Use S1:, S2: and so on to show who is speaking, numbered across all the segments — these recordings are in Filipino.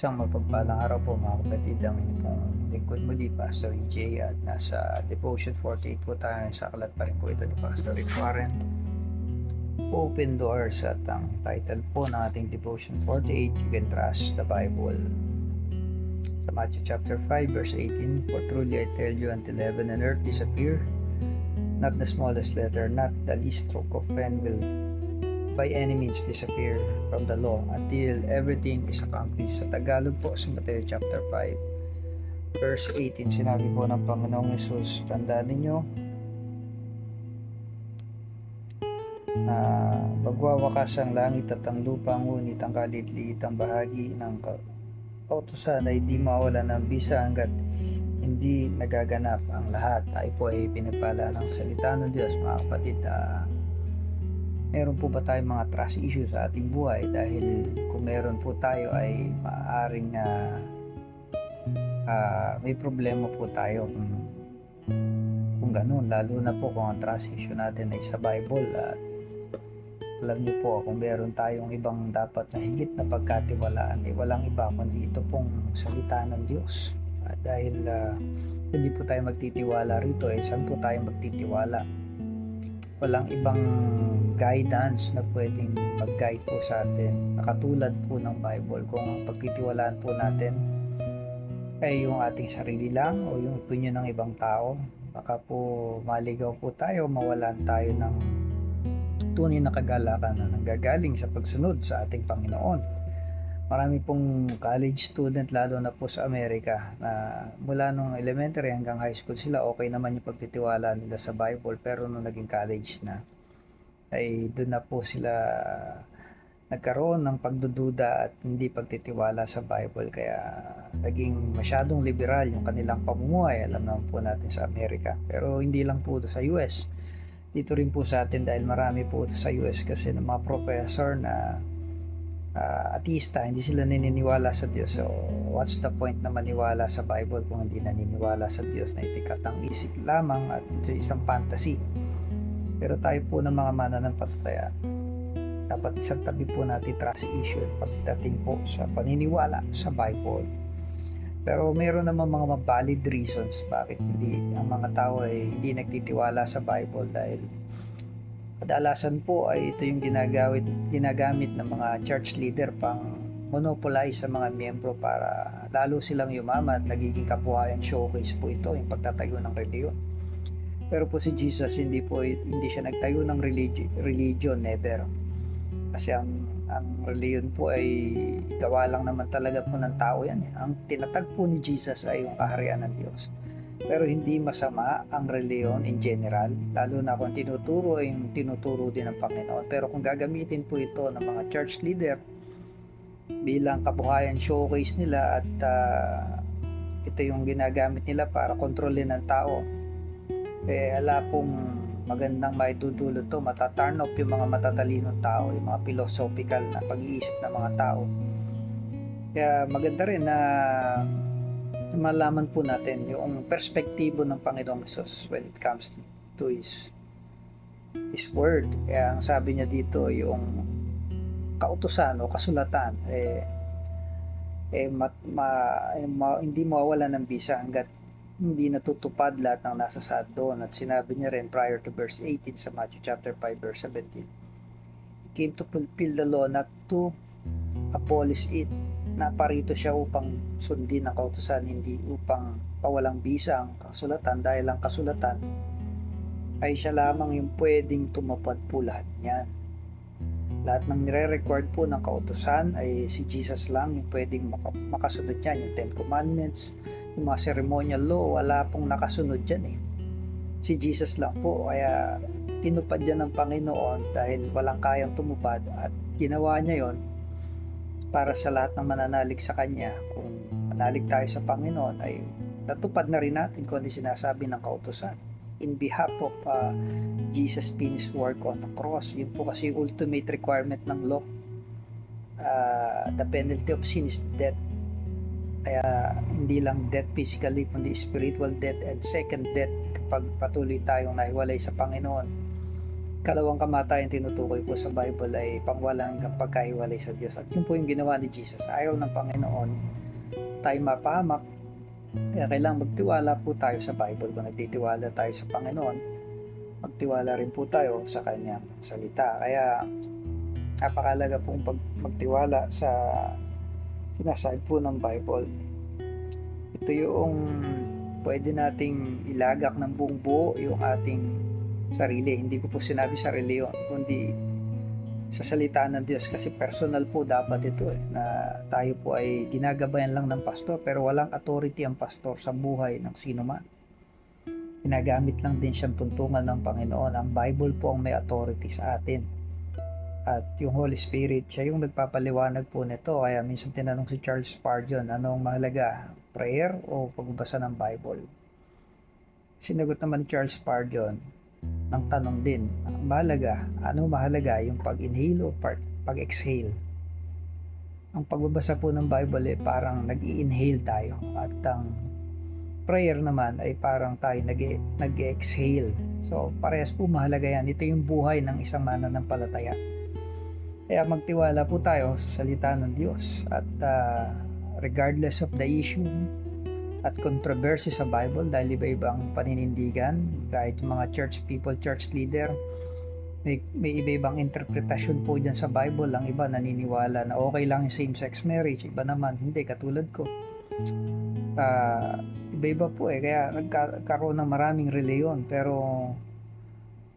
S1: Isang mapagpalang araw po mga kapatid, ang inyong lingkod muli, Pastor EJ, at nasa Devotion 48 po tayo. Sa aklat pa rin po ito ni Pastor Rick Warren, Open Doors, at ang title po ng ating Devotion 48, You Can Trust the Bible. Sa Matthew chapter 5 verse 18, For truly I tell you, until heaven and earth disappear, not the smallest letter, not the least stroke of pen will by any means disappear from the law until everything is accomplished. Sa Tagalog po, sa Matthew chapter 5 verse 18, sinabi po ng Panginoong Hesus, tandaan ninyo na magwawakas ang langit at ang lupa, ngunit ang kalit-liit ang bahagi ng kautusan ay di mawala ng bisa hanggat hindi nagaganap ang lahat. Tayo po ay pinapala ng salita ng Diyos, mga kapatid. Meron po ba tayong mga trust issues sa ating buhay? Dahil kung meron po tayo ay maaaring may problema po tayo kung ganun, lalo na po kung ang trust issue natin ay sa Bible. At alam niyo po, kung meron tayong ibang dapat na higit na pagkatiwalaan, ay walang iba kundi ito pong salita ng Diyos. Dahil hindi po tayo magtitiwala rito, saan po tayo magtitiwala? Walang ibang guidance na pwedeng mag-guide po sa atin na katulad po ng Bible. Kung ang pagtitiwalaan po natin ay yung ating sarili lang o yung opinion ng ibang tao, baka po maligaw po tayo, mawalan tayo ng tunay na kagalakan na nanggagaling sa pagsunod sa ating Panginoon. Marami pong college student, lalo na po sa Amerika, na mula nung elementary hanggang high school sila, okay naman yung pagtitiwala nila sa Bible, pero nung naging college na, ay doon na po sila nagkaroon ng pagdududa at hindi pagtitiwala sa Bible. Kaya naging masyadong liberal yung kanilang pamumuhay. Alam naman po natin sa Amerika, pero hindi lang po sa US, dito rin po sa atin, dahil marami po sa US kasi ng mga professor na ateista, hindi sila naniniwala sa Diyos. So what's the point na maniwala sa Bible kung hindi naniniwala sa Diyos, na itikatang isip lamang at ito isang fantasy? Pero tayo po ng mga mananampalataya, dapat isang tabi po natin trust issue pagdating po sa paniniwala sa Bible. Pero meron naman mga valid reasons bakit hindi ang mga tao ay hindi nagtitiwala sa Bible, dahil kadalasan po ay ito yung ginagamit ng mga church leader pang monopolize sa mga miyembro para lalo silang yumaman. Nagiging kabuhayan showcase po ito, yung pagtatayo ng reliyon. Pero po si Jesus hindi siya nagtayo ng religion, never. Kasi ang reliyon po ay gawa lang naman talaga po ng tao yan. Ang tinatag po ni Jesus ay yung kaharian ng Diyos. Pero hindi masama ang reliyon in general, lalo na kung tinuturo din ng Panginoon. Pero kung gagamitin po ito ng mga church leader bilang kabuhayan showcase nila, at ito yung ginagamit nila para kontrolin ng tao, ala pong magandang maidudulot to. Mataturn off yung mga matatalinong tao, yung mga philosophical na pag-iisip ng mga tao. Kaya maganda rin na malaman po natin yung perspektibo ng Panginoong Hesus when it comes to His Word. Kaya ang sabi niya dito, yung kautusan o kasulatan hindi mawawala ng bisa hanggat hindi natutupad lahat ng nasa saad doon. At sinabi niya rin prior to verse 18 sa Matthew chapter 5 verse 17, He came to fulfill the law, not to abolish it. Naparito siya upang sundin ang kautusan, hindi upang pawalang bisa ang kasulatan, dahil ang kasulatan ay siya lamang yung pwedeng tumupad po lahat niyan. Lahat ng nire-required po ng kautusan ay si Jesus lang yung pwedeng makasunod niyan. Yung Ten Commandments, yung mga ceremonial law, wala pong nakasunod dyan si Jesus lang po. Kaya tinupad yan ng Panginoon dahil walang kayang tumupad, at ginawa niya yon para sa lahat ng mananalig sa Kanya. Kung manalig tayo sa Panginoon, ay natupad na rin natin kung ano sinasabi ng kautusan in behalf of Jesus' finished work on the cross. Yun po kasi yung ultimate requirement ng law. The penalty of sin is death. Kaya hindi lang death physically, kundi spiritual death and second death kapag patuloy tayong nahiwalay sa Panginoon. kalawang kamatayan tinutukoy po sa Bible ay pangwalang pagkahiwalay sa Diyos. At yun po yung ginawa ni Jesus. Ayaw ng Panginoon tayo mapahamak. Kaya kailangan magtiwala po tayo sa Bible. Kung nagtitiwala tayo sa Panginoon, magtiwala rin po tayo sa Kanyang salita. Kaya napakalaga pong magtiwala sa sinasabi po ng Bible. Ito yung pwede nating ilagak ng buong buo yung ating sarili. Hindi ko po sinabi sa reliyon, kundi sa salita ng Diyos, kasi personal po dapat ito na tayo po ay ginagabayan lang ng pastor, pero walang authority ang pastor sa buhay ng sino man. Ginagamit lang din siyang tuntungan ng Panginoon. Ang Bible po ang may authority sa atin. At yung Holy Spirit, siya yung nagpapaliwanag po nito. Kaya minsan tinanong si Charles Spurgeon, anong mahalaga, prayer o pagbabasa ng Bible? Sinagot naman ni Charles Spurgeon ng tanong din, ang mahalaga, ano mahalaga, yung pag-inhale o pag-exhale? Ang pagbabasa po ng Bible ay parang nag-i-inhale tayo, at ang prayer naman ay parang tayo nag-exhale. So parehas po mahalaga yan. Ito yung buhay ng isang mananampalataya. Kaya magtiwala po tayo sa salita ng Diyos, at regardless of the issue at controversy sa Bible, dahil iba-ibang paninindigan, kahit yung mga church people, church leader, may iba-ibang interpretasyon po dyan sa Bible. Ang iba naniniwala na okay lang yung same-sex marriage, iba naman hindi, katulad ko. Iba-iba po kaya nagkaroon ng maraming reliyon, pero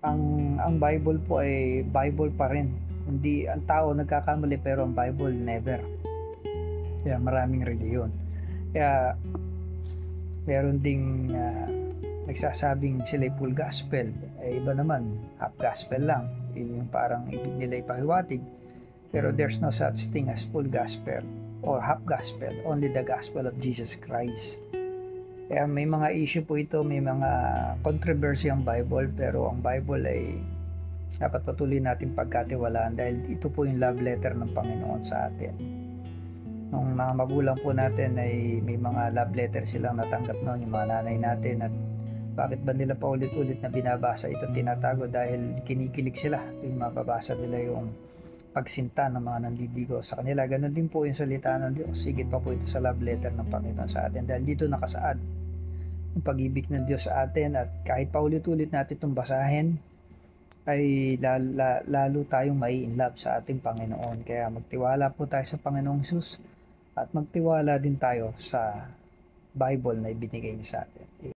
S1: ang Bible po ay Bible pa rin. Hindi, ang tao nagkakamali, pero ang Bible never. Kaya maraming reliyon. Kaya meron ding nagsasabing sila full gospel, iba naman half gospel lang. Yun yung parang ibig nila ipahiwatig. Pero there's no such thing as full gospel or half gospel, only the gospel of Jesus Christ. Kaya may mga issue po ito, may mga controversy ang Bible, pero ang Bible ay dapat patuloy natin pagkatiwalaan, dahil ito po yung love letter ng Panginoon sa atin. Nung mga magulang po natin ay may mga love letter silang natanggap noon, yung mga nanay natin, at bakit ba nila paulit-ulit na binabasa ito, tinatago? Dahil kinikilig sila yung mababasa nila yung pagsinta ng mga nandidigo sa kanila. Ganon din po yung salita ng Diyos. Higit pa po ito sa love letter ng Panginoon sa atin, dahil dito nakasaad yung pag-ibig ng Diyos sa atin. At kahit paulit-ulit natin itong basahin, ay lalo tayong mai-inlove sa ating Panginoon. Kaya magtiwala po tayo sa Panginoong Jesus, at magtiwala din tayo sa Bible na ibinigay niya sa atin.